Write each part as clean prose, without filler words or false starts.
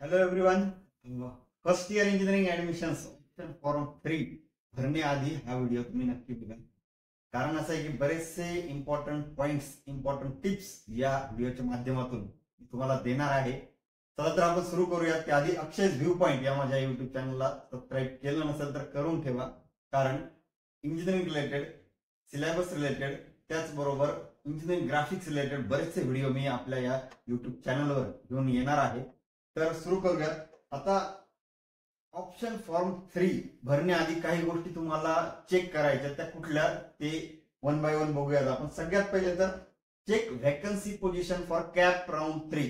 Hello everyone. First year engineering admissions form 3 भरण्याआधी हा video तुम्ही नक्की बघा. कारण असं आहे की बरेचसे इम्पॉर्टंट पॉइंट्स, इम्पॉर्टंट टिप्स या व्हिडिओच्या माध्यमातून तुम्हाला देणार आहे. चला तर आपण सुरू करूयात. त्याआधी अक्षय व्ह्यू पॉइंट या माझ्या युट्यूब चॅनलला सबस्क्राईब केलं नसेल तर करून ठेवा. कारण इंजिनिअरिंग रिलेटेड, सिलेबस रिलेटेड, त्याचबरोबर इंजिनिअरिंग ग्राफिक्स रिलेटेड बरेचसे व्हिडिओ मी आपल्या या युट्यूब चॅनलवर घेऊन येणार आहे. तर सुरू करूयात. आता ऑप्शन फॉर्म 3 भरण्याआधी काही गोष्टी तुम्हाला चेक करायच्या, त्या कुठल्या ते वन बाय वन बघूयात आपण. सगळ्यात पहिले तर check vacancy position for CAP round 3.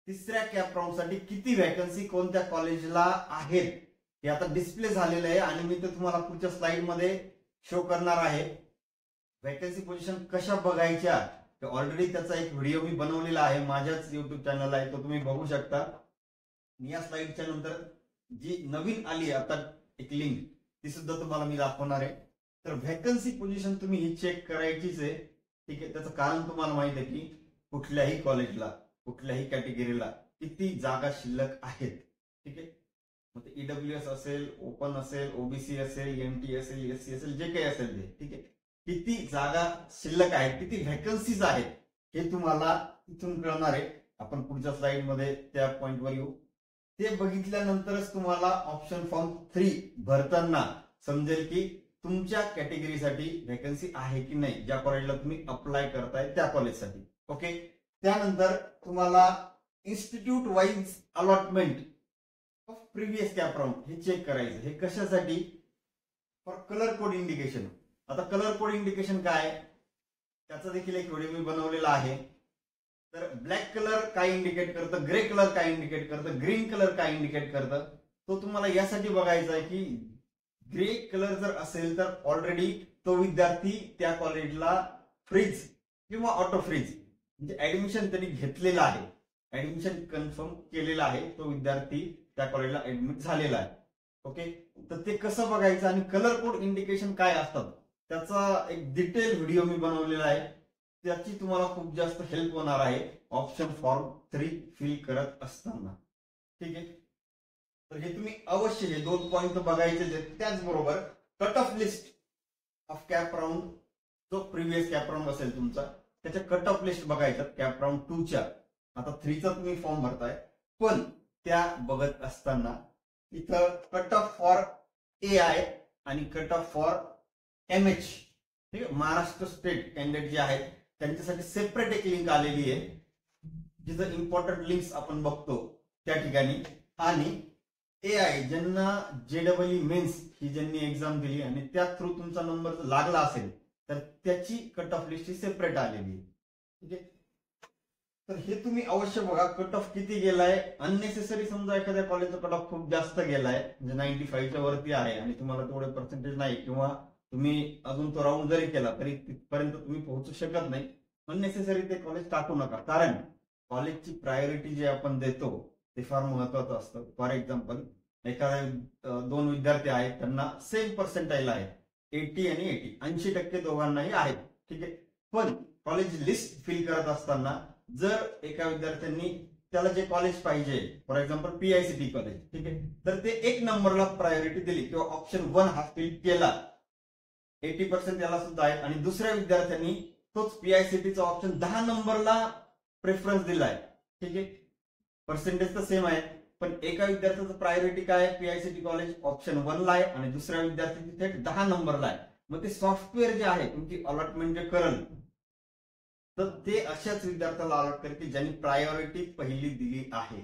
तिसऱ्या कॅप राऊंड साठी किती व्हॅकन्सी कोणत्या कॉलेजला आहेत हे आता डिस्प्ले झालेलं आहे आणि मी ते तुम्हाला पुढच्या स्लाइड मध्ये शो करणार आहे. व्हॅकन्सी पोझिशन कशा बघायच्या ऑलरेडी त्याचा एक व्हिडिओ मी बनवलेला आहे, माझ्याच युट्यूब चॅनलला आहे, तो तुम्ही बघू शकता. या स्लाइडच्या नंतर जी नवीन आली आता एक लिंक, ती सुद्धा तुम्हाला मी दाखवणार आहे. तर व्हॅकन्सी पोझिशन तुम्ही ही चेक करायचीच आहे. ठीक आहे, त्याचं कारण तुम्हाला माहित आहे की कुठल्याही कॉलेजला, कुठल्याही कॅटेगरीला किती जागा शिल्लक आहेत. ठीक आहे, मग ते ईडब्ल्यूएस असेल, ओपन असेल, ओबीसी असेल, एमटी असेल, एससी असेल, जे काही असेल ते. ठीक आहे, किती जागा शिल्लक आहेत, किती व्हॅकन्सीज आहेत हे तुम्हाला इथून कळणार आहे. आपण पुढच्या स्लाइड मध्ये त्या पॉइंटवर येऊ. ते बघितल्यानंतरच तुम्हाला ऑप्शन फॉर्म 3 भरताना समजेल की तुमच्या कॅटेगरीसाठी व्हॅकन्सी आहे की नाही, ज्या कॉलेजला तुम्ही अप्लाय करताय त्या कॉलेजसाठी. ओके, त्यानंतर तुम्हाला institute wise allotment of previous cap round हे चेक करायचं. हे कशासाठी? For colour code indication. आता कलर कोड इंडिकेशन काय, त्याचा देखील एक व्हिडिओ मी बनवलेला आहे. तर ब्लॅक कलर काय इंडिकेट करतं, ग्रे कलर काय इंडिकेट करतं, ग्रीन कलर काय इंडिकेट करतं, तो तुम्हाला यासाठी बघायचा आहे की ग्रे कलर जर असेल तर ऑलरेडी तो विद्यार्थी त्या कॉलेजला फ्रीज किंवा ऑटो फ्रीज म्हणजे ऍडमिशन त्यांनी घेतलेलं आहे, ऍडमिशन कन्फर्म केलेलं आहे, तो विद्यार्थी त्या कॉलेजला ऍडमिट झालेला आहे. ओके, तर ते कसं बघायचं आणि कलर कोड इंडिकेशन काय असतात त्याचा एक डिटेल व्हिडिओ मी बनवलेला आहे. त्याची तुम्हाला खूप जास्त हेल्प होणार आहे ऑप्शन फॉर्म 3 फिल करत असताना. ठीक आहे, तर हे तुम्ही अवश्य हे 2 पॉइंट बघायचे. त्याचबरोबर cut off list of cap round, जो प्रिव्हियस कॅप राऊंड असेल तुमचा, त्याच्या कट ऑफ लिस्ट बघायच्या कॅप राऊंड 2च्या. आता 3चा तुम्ही फॉर्म भरताय, पण त्या बघत असताना इथं कट ऑफ फॉर AI आणि कट ऑफ फॉर MH, ठीक आहे, महाराष्ट्र स्टेट कॅन्डिडेट जे आहेत त्यांच्यासाठी सेपरेट एक लिंक आलेली आहे, जिथं इम्पॉर्टंट लिंक्स आपण बघतो त्या ठिकाणी. आणि AI ज्यांना JEE मेन्स ही ज्यांनी एक्झाम दिली आणि त्या थ्रू तुमचा नंबर लागला असेल तर त्याची कट ऑफ लिस्ट ही सेपरेट आलेली आहे. ठीक आहे, तर हे तुम्ही अवश्य बघा कट ऑफ किती गेलाय. अननेसेसरी समजा एखाद्या कॉलेजचा कट ऑफ खूप जास्त गेलाय, म्हणजे 95च्या वरती आहे आणि तुम्हाला तेवढे पर्सेंटेज नाही, किंवा तुम्ही अजून तो राऊंड जरी केला तरी तिथपर्यंत तुम्ही पोहोचू शकत नाही, अननेसेसरी ते कॉलेज टाकू नका. कारण कॉलेजची प्रायोरिटी जे आपण देतो ते फार महत्वाचं असतं. फॉर एक्झाम्पल, एखाद्या 2 विद्यार्थी आहेत, त्यांना सेम पर्सेंटाईल आहे, 80 आणि 80, 80% दोघांनाही आहेत. ठीक आहे, पण कॉलेज लिस्ट फिल करत असताना जर एका विद्यार्थ्यांनी त्याला जे कॉलेज पाहिजे, फॉर एक्झाम्पल PICT कॉलेज, ठीक आहे, तर ते 1 नंबरला प्रायोरिटी दिली किंवा ऑप्शन 1 हा फिल केला, 80% याला सुद्धा आहे, आणि दुसऱ्या विद्यार्थ्यांनी तोच PICTचा ऑप्शन 10 नंबरला प्रेफरन्स दिलाय. ठीक आहे, पर्सेंटेज तर सेम आहे, पण एका विद्यार्थ्याचं प्रायोरिटी काय आहे, PICT कॉलेज ऑप्शन 1 ला आहे आणि दुसऱ्या विद्यार्थी तिथे 10 नंबरला आहे. मग ते सॉफ्टवेअर जे आहे तुमची अलॉटमेंट जे करल तर ते अशाच विद्यार्थ्याला अलॉट करेल की ज्यांनी प्रायोरिटी पहिली दिली आहे.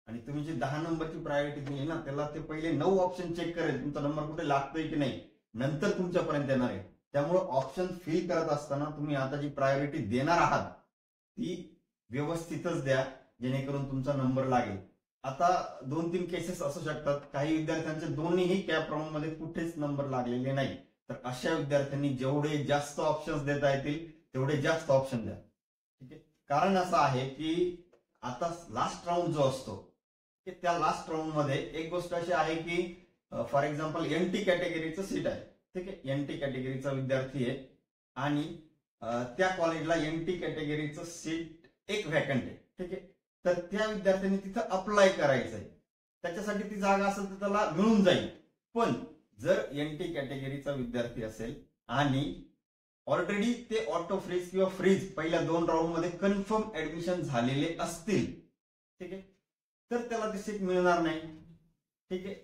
आणि तुम्ही जी 10 नंबरची प्रायोरिटी दिली ना, त्याला ते पहिले 9 ऑप्शन चेक करेल तुमचा नंबर कुठे लागतोय की नाही, नंतर तुमच्यापर्यंत येणार आहे. त्यामुळे ऑप्शन फिल करत असताना तुम्ही आता जी प्रायोरिटी देणार आहात ती व्यवस्थितच द्या, जेणेकरून तुमचा नंबर लागेल. आता 2-3 केसेस असू शकतात, काही विद्यार्थ्यांचे दोन्हीही कॅप राऊंड मध्ये कुठेच नंबर लागलेले नाही, तर अशा विद्यार्थ्यांनी जेवढे जास्त ऑप्शन्स देता येतील तेवढे जास्त ऑप्शन द्या. ठीक आहे, कारण असं आहे की आता लास्ट राऊंड जो असतो त्या लास्ट राऊंड मध्ये एक गोष्ट अशी आहे की फॉर एक्झाम्पल NT कॅटेगरीचं सीट आहे. ठीक आहे, NT कॅटेगरीचा विद्यार्थी आहे आणि त्या कॉलेजला NT कॅटेगरीचं सीट एक व्हॅकंट आहे. ठीक आहे, तर त्या विद्यार्थ्यांनी तिथं अप्लाय करायचंय. त्याच्यासाठी ती जागा असेल तर त्याला मिळून जाईल. पण जर एनटी कॅटेगरीचा विद्यार्थी असेल आणि ऑलरेडी ते ऑटो फ्रीज किंवा फ्रीज पहिल्या 2 राऊंड मध्ये कन्फर्म ऍडमिशन झालेले असतील, ठीक आहे, तर त्याला ती सीट मिळणार नाही. ठीक आहे.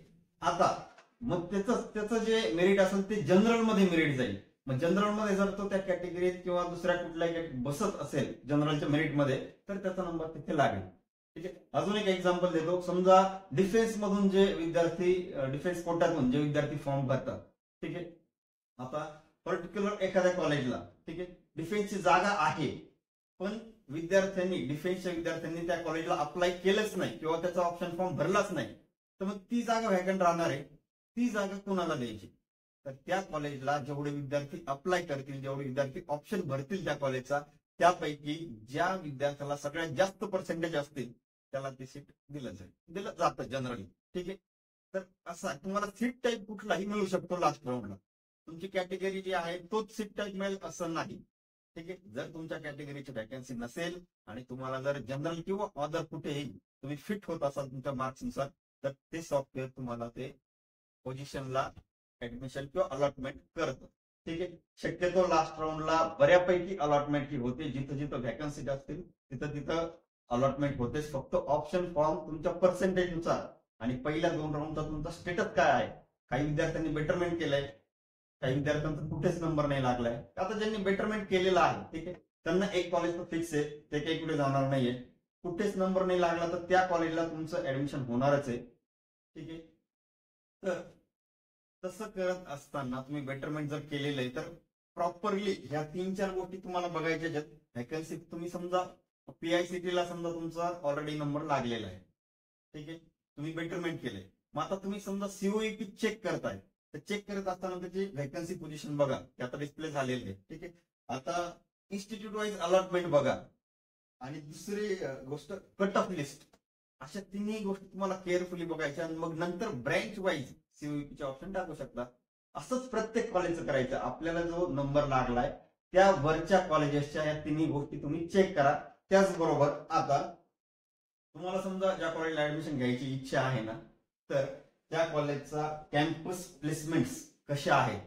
आता मग त्याचं जे मेरिट असेल ते जनरल मध्ये मेरिट जाईल. मग जनरल मध्ये जर तो त्या कॅटेगरीत किंवा दुसऱ्या कुठल्याही बसत असेल जनरलच्या मेरिट मध्ये, तर त्याचा नंबर तिथे लागेल. ठीक आहे. अजून एक एक्झाम्पल देतो. समजा डिफेन्स मधून जे विद्यार्थी, डिफेन्स कोट्यातून जे विद्यार्थी फॉर्म भरतात, ठीक आहे, आता पर्टिक्युलर एखाद्या कॉलेजला, ठीक आहे, डिफेन्सची जागा आहे, पण डिफेन्सच्या विद्यार्थ्यांनी त्या कॉलेजला अप्लाय केलंच नाही किंवा त्याचा ऑप्शन फॉर्म भरलाच नाही, तर मग ती जागा व्हॅकंट राहणार आहे. ती जागा कोणाला द्यायची? तर त्या कॉलेजला जेवढे विद्यार्थी अप्लाय करतील, जेवढे विद्यार्थी ऑप्शन भरतील त्या कॉलेजचा, त्यापैकी ज्या विद्यार्थ्याला सगळ्यात जास्त पर्सेंटेज असतील त्याला ती सीट दिलं जातं जनरली. ठीक आहे. तर असा तुम्हाला सीट टाईप कुठलाही मिळू शकतो लास्ट राऊंडला. तुमची कॅटेगरी जी आहे तोच सीट टाईप मिळेल असं नाही. ठीक आहे. जर तुमच्या कॅटेगरीची व्हॅकन्सी नसेल आणि तुम्हाला जर जनरल किंवा अदर कुठेही तुम्ही फिट होत असाल तुमच्या मार्क्सनुसार, तर ते सॉफ्टवेअर तुम्हाला ते पोझिशनला ऍडमिशन किंवा अलॉटमेंट करतं. ठीक आहे. शक्यतो लास्ट राऊंडला बऱ्यापैकी अलॉटमेंट ही होते. जिथं जिथं व्हॅकन्सी असतील तिथं अलॉटमेंट होतेच. फक्त ऑप्शन फॉर्म तुमच्या पर्सेंटेजनुसार आणि पहिल्या 2 राऊंडचा तुमचा स्टेटस काय आहे. काही विद्यार्थ्यांनी बेटरमेंट केलंय, काही विद्यार्थ्यांचा कुठेच नंबर नाही लागलाय. आता ज्यांनी बेटरमेंट केलेला आहे, ठीक आहे, त्यांना एक कॉलेज तर फिक्स आहे, ते काही कुठे जाणार नाहीये. कुठेच नंबर नाही लागला तर त्या कॉलेजला तुमचं ऍडमिशन होणारच आहे. ठीक आहे. तर तसं करत असताना तुम्ही बेटरमेंट जर केलेलं आहे तर प्रॉपरली ह्या 3-4 गोष्टी तुम्हाला बघायच्या आहेत. व्हॅकन्सी तुम्ही समजा पीआयसीटीला समजा तुमचा ऑलरेडी नंबर लागलेला आहे, ठीक आहे, तुम्ही बेटरमेंट केले. मग आता तुम्ही समजा सीओईपी चेक करताय, तर चेक करत असताना त्याची व्हॅकन्सी पोझिशन बघा, ते आता डिस्प्ले झालेली आहे. ठीक आहे. आता इन्स्टिट्यूट वाईज अलॉटमेंट बघा आणि दुसरी गोष्ट कट ऑफ लिस्ट. अशा तिन्ही गोष्टी तुम्हाला केअरफुली बघायच्या आणि मग नंतर ब्रँच वाईज सीओईपीचे ऑप्शन टाकू शकता. असंच प्रत्येक कॉलेजचं करायचं. आपल्याला जो नंबर लागलाय त्या वरच्या कॉलेजेसच्या या तिन्ही गोष्टी तुम्ही चेक करा. त्याचबरोबर आता तुम्हाला समजा ज्या कॉलेजला ऍडमिशन घ्यायची इच्छा आहे ना, तर त्या कॉलेजचा कॅम्पस प्लेसमेंट्स कशा आहेत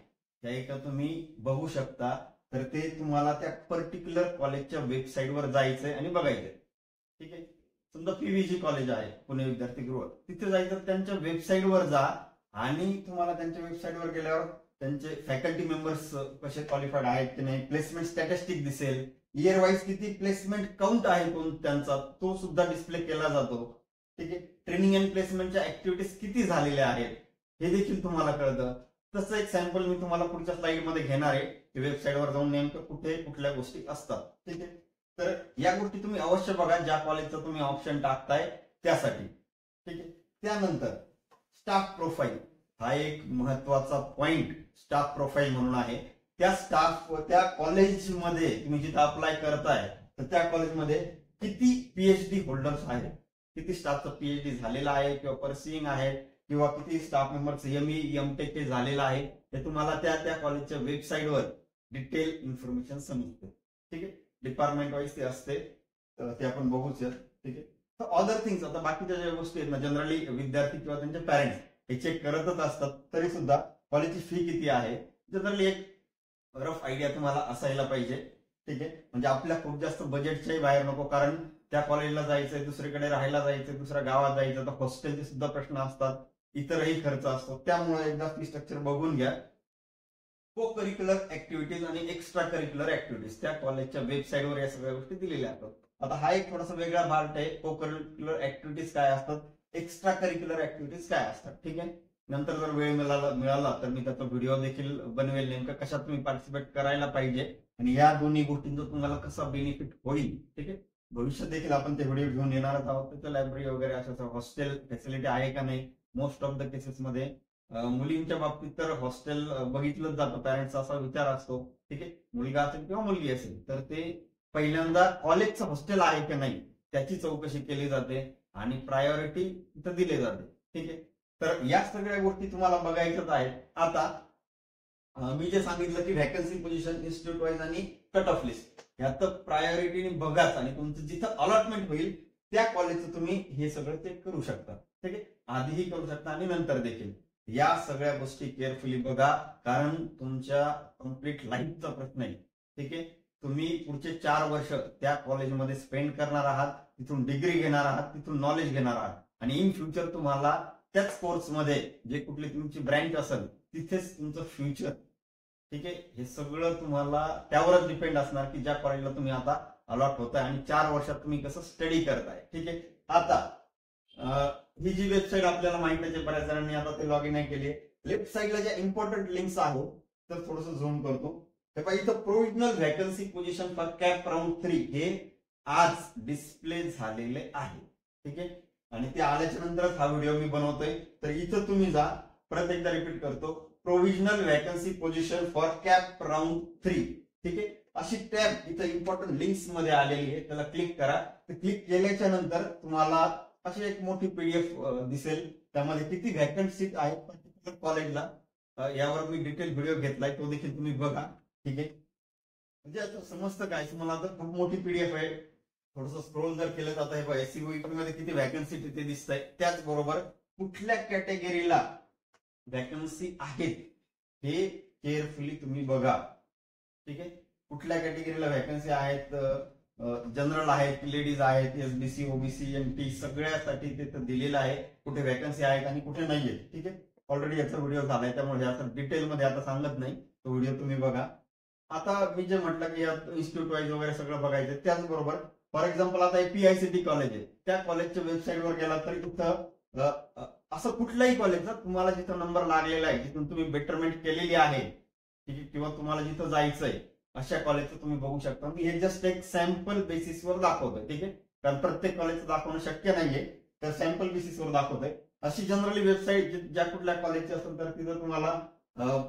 त्या एका तुम्ही बघू शकता. तर ते तुम्हाला त्या पर्टिक्युलर कॉलेजच्या वेबसाईटवर जायचंय आणि बघायचंय. ठीक आहे. समजा पीव्हीजी कॉलेज आहे, पुणे विद्यार्थीगृह, तिथे जायचं, त्यांच्या वेबसाईटवर जा आणि तुम्हाला त्यांच्या वेबसाईटवर गेल्यावर त्यांचे फॅकल्टी मेंबर्स कसे क्वालिफाईड आहेत की नाही, प्लेसमेंट स्टॅटिस्टिक दिसेल, इयर वाईज किती प्लेसमेंट काउंट आहे त्यांचा तो सुद्धा डिस्प्ले केला जातो. ठीक आहे. ट्रेनिंग अँड प्लेसमेंटच्या ऍक्टिव्हिटीज किती झालेल्या आहेत हे देखील तुम्हाला कळतं. तसं एक सॅम्पल मी तुम्हाला पुढच्या स्लाइड मध्ये घेणार आहे की वेबसाईटवर जाऊन नेमकं कुठे कुठल्या गोष्टी असतात. ठीक आहे. तर या गोष्टी तुम्ही अवश्य बघा ज्या कॉलेजचा तुम्ही ऑप्शन टाकताय त्यासाठी. ठीक आहे. त्यानंतर स्टाफ प्रोफाईल हा एक महत्वाचा पॉइंट स्टाफ प्रोफाईल म्हणून आहे. त्या कॉलेजमध्ये तुम्ही जिथे अप्लाय करताय तर त्या कॉलेजमध्ये किती पीएचडी होल्डर्स आहेत, किती स्टाफचं पीएचडी झालेला आहे किंवा परसिंग आहे, किंवा किती स्टाफ मेंबर्स एमई एमटेक ते झालेला आहे, हे तुम्हाला त्या कॉलेजच्या वेबसाईटवर डिटेल इन्फॉर्मेशन समजते. ठीक आहे. डिपार्टमेंट वाईज ते असते, ते आपण बघूच. ठीक आहे. तर अदर थिंग्स, आता बाकीच्या ज्या गोष्टी आहेत ना, जनरली विद्यार्थी किंवा त्यांचे पॅरेंट्स हे चेक करतच असतात. तरी सुद्धा कॉलेजची फी किती आहे जनरली एक रफ आयडिया तुम्हाला असायला पाहिजे. ठीक आहे. म्हणजे आपल्या खूप जास्त बजेटच्याही बाहेर नको, कारण त्या कॉलेजला जायचंय, दुसरीकडे राहायला जायचंय, दुसऱ्या गावात जायचं, तर हॉस्टेलचे सुद्धा प्रश्न असतात, इतरही खर्च असतो. त्यामुळे एकदा फी स्ट्रक्चर बघून घ्या. को करिक्युलर ऍक्टिव्हिटीज आणि एक्स्ट्रा करिक्युलर ऍक्टिव्हिटीज त्या कॉलेजच्या वेबसाईटवर या सगळ्या गोष्टी दिलेल्या असतात. आता हा एक थोडासा वेगळा पार्ट आहे. को करिक्युलर ऍक्टिव्हिटीज काय असतात, एक्स्ट्रा करिक्युलर ऍक्टिव्हिटीज काय असतात. ठीक आहे. नंतर जर वेळ मिळाला तर मी त्याचा व्हिडिओ देखील बनवेल, नेमकं कशात तुम्ही पार्टिसिपेट करायला पाहिजे आणि या दोन्ही गोष्टींचा तुम्हाला कसा बेनिफिट होईल. ठीक आहे. भविष्यात देखील आपण ते व्हिडिओ घेऊन येणारच आहोत. त्याचं लायब्ररी वगैरे अशा हॉस्टेल फॅसिलिटी आहे का नाही. मोस्ट ऑफ द केसेसमध्ये मुलींच्या बाबतीत तर हॉस्टेल बघितलंच जातं. पॅरेंट्सचा असा विचार असतो, ठीक आहे, मुलगा असेल किंवा मुलगी असेल तर ते पहिल्यांदा कॉलेजचं हॉस्टेल आहे की नाही त्याची चौकशी केली जाते आणि प्रायोरिटी तिथं दिली जाते. ठीक आहे. तर या सगळ्या गोष्टी तुम्हाला बघायच्याच आहेत. आता मी जे सांगितलं की व्हॅकन्सी पोझिशन, इन्स्टिट्यूट वाईज आणि कट ऑफ लिस्ट, यात प्रायोरिटीने बघाच आणि तुमचं जिथं अलॉटमेंट होईल त्या कॉलेजचं तुम्ही हे सगळं चेक करू शकता. ठीक आहे, आधीही करू शकता आणि नंतर देखील. या सगळ्या गोष्टी केअरफुली बघा, कारण तुमच्या कम्प्लीट लाईफचा प्रश्न आहे. ठीक आहे, तुम्ही पुढचे 4 वर्ष त्या कॉलेजमध्ये स्पेंड करणार आहात, तिथून डिग्री घेणार आहात, तिथून नॉलेज घेणार आहात आणि इन फ्युचर तुम्हाला त्याच कोर्समध्ये जे कुठली तुमची ब्रँच असेल तिथेच तुमचं फ्युचर. ठीक आहे, हे सगळं तुम्हाला त्यावरच डिपेंड असणार की ज्या कॉलेजला तुम्ही आता अलॉट होताय आणि 4 वर्षात तुम्ही कसं स्टडी करताय. ठीक आहे, आता ही जी वेबसाईट आपल्याला माहिती आहे, बऱ्याच जणांनी आता ते लॉग इन नाही केली. लेफ्ट साईडला ज्या इम्पॉर्टंट लिंक्स आहेत तर थोडंसं झूम करतो. इथं provisional vacancy position for CAP round 3 हे आज डिस्प्ले झालेले आहे. ठीक आहे, आणि ते आल्याच्या नंतरच हा व्हिडिओ मी बनवतोय. तर इथं तुम्ही जा, परत एकदा रिपीट करतो, provisional vacancy position for CAP round 3. ठीक आहे, अशी टॅब इथं इम्पॉर्टंट लिंक्स मध्ये आलेली आहे, त्याला क्लिक करा. क्लिक केल्याच्या नंतर तुम्हाला अशी एक मोठी पीडीएफ दिसेल, त्यामध्ये किती व्हॅकंट सीट आहेत पर्टिक्युलर कॉलेजला. यावर मी डिटेल व्हिडिओ घेतलाय, तो देखील तुम्ही बघा. ठीक आहे, म्हणजे आता समजतं काय तुम्हाला. आता खूप मोठी पीडीएफ आहे, थोडंसं स्क्रोल जर केलं जात आहे, एससीईटी मध्ये किती व्हॅकन्सी तिथे दिसत आहे, त्याचबरोबर कुठल्या कॅटेगरीला व्हॅकन्सी आहेत हे केअरफुली तुम्ही बघा. ठीक आहे, कुठल्या कॅटेगरीला व्हॅकन्सी आहेत, जनरल आहेत, लेडीज आहेत, एसबीसी, ओबीसी, एनटी सगळ्यासाठी तिथे दिलेलं आहे कुठे व्हॅकन्सी आहेत आणि कुठे नाहीये. ठीक आहे, ऑलरेडी याचा व्हिडिओ झालाय, त्यामुळे आता डिटेलमध्ये आता सांगत नाही, तो व्हिडिओ तुम्ही बघा. आता मी जे म्हटलं की इन्स्टिट्यूट वाईज वगैरे सगळं बघायचं, त्याचबरोबर फॉर एक्झाम्पल आता पीआयसीटी कॉलेज आहे, त्या कॉलेजच्या वेबसाईटवर गेला तरी तिथं असं कुठल्याही कॉलेजचा तुम्हाला जिथं नंबर लागलेला आहे, जिथून तुम्ही बेटरमेंट केलेली आहे, ठीक आहे, किंवा तुम्हाला जिथं जायचंय अशा कॉलेजचं तुम्ही बघू शकता. मी हे जस्ट एक सॅम्पल बेसिसवर दाखवतोय. ठीक आहे, कारण प्रत्येक कॉलेजचं दाखवणं शक्य नाहीये, तर सॅम्पल बेसिसवर दाखवतोय. अशी जनरली वेबसाईट ज्या कुठल्या कॉलेजची असेल तर तिथं तुम्हाला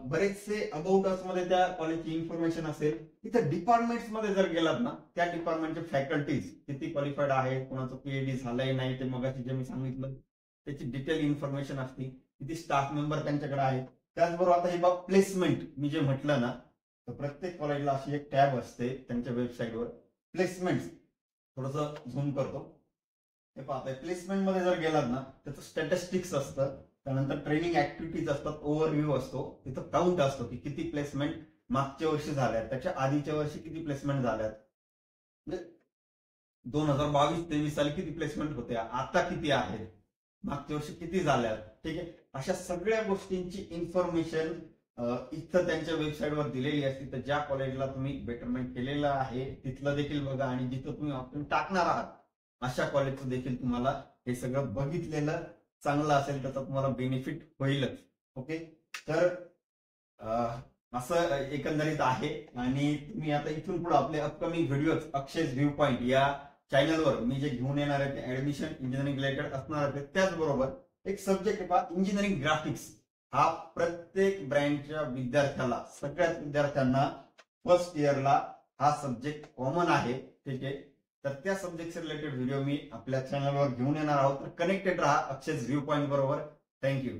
बरेचसे अबाउट अस मध्ये त्या कॉलेजची इन्फॉर्मेशन असेल. तिथं डिपार्टमेंट्स मध्ये जर गेलात ना, त्या डिपार्टमेंटचे फॅकल्टीज किती क्वालिफाईड आहेत, कोणाचं पीएचडी झालंय नाही ते मगाशी जे मी सांगितलं त्याची डिटेल इन्फॉर्मेशन असते, किती स्टाफ मेंबर त्यांच्याकडे आहेत. त्याचबरोबर आता हे बघ प्लेसमेंट मी जे म्हटलं ना, तर प्रत्येक कॉलेजला अशी एक टॅब असते त्यांच्या वेबसाईटवर, प्लेसमेंट. थोडंसं झूम करतो, हे पाहताय प्लेसमेंट मध्ये जर गेलात ना, त्याचं स्टॅटिस्टिक्स असतं, त्यानंतर ट्रेनिंग ऍक्टिव्हिटीज असतात, ओव्हरव्ह्यू असतो, तिथं काउंट असतो की किती प्लेसमेंट मागच्या वर्षी झाल्यात, त्याच्या आधीच्या वर्षी किती प्लेसमेंट झाल्यात, म्हणजे 2022-23 साली किती प्लेसमेंट होत्या, आता किती आहेत, मागच्या वर्षी किती झाल्यात. ठीक आहे, अशा सगळ्या गोष्टींची इन्फॉर्मेशन इथं त्यांच्या वेबसाईटवर दिलेली असते. तर ज्या कॉलेजला तुम्ही बेटरमेंट केलेलं आहे तिथलं देखील बघा, आणि जिथं तुम्ही ऑप्शन टाकणार आहात अशा कॉलेजचं देखील तुम्हाला हे सगळं बघितलेलं चांगलं असेल, त्याचा तुम्हाला बेनिफिट होईलच. ओके, तर असं एकंदरीत आहे. आणि तुम्ही आता इथून पुढे आपले अपकमिंग व्हिडिओज अक्षयज व्ह्यू पॉइंट या चॅनलवर मी जे घेऊन येणार आहे ते ऍडमिशन इंजिनिअरिंग रिलेटेड असणार आहे. त्याचबरोबर एक सब्जेक्ट आहे इंजिनिअरिंग ग्राफिक्स, हा प्रत्येक ब्रँचच्या विद्यार्थ्याला, सगळ्याच विद्यार्थ्यांना फर्स्ट इयरला हा सब्जेक्ट कॉमन आहे. ठीक आहे, तर त्या सब्जेक्टचे रिलेटेड व्हिडिओ मी आपल्या चॅनलवर घेऊन येणार आहोत. तर कनेक्टेड राहा अक्षयज व्ह्यू पॉइंट बरोबर. थँक्यू.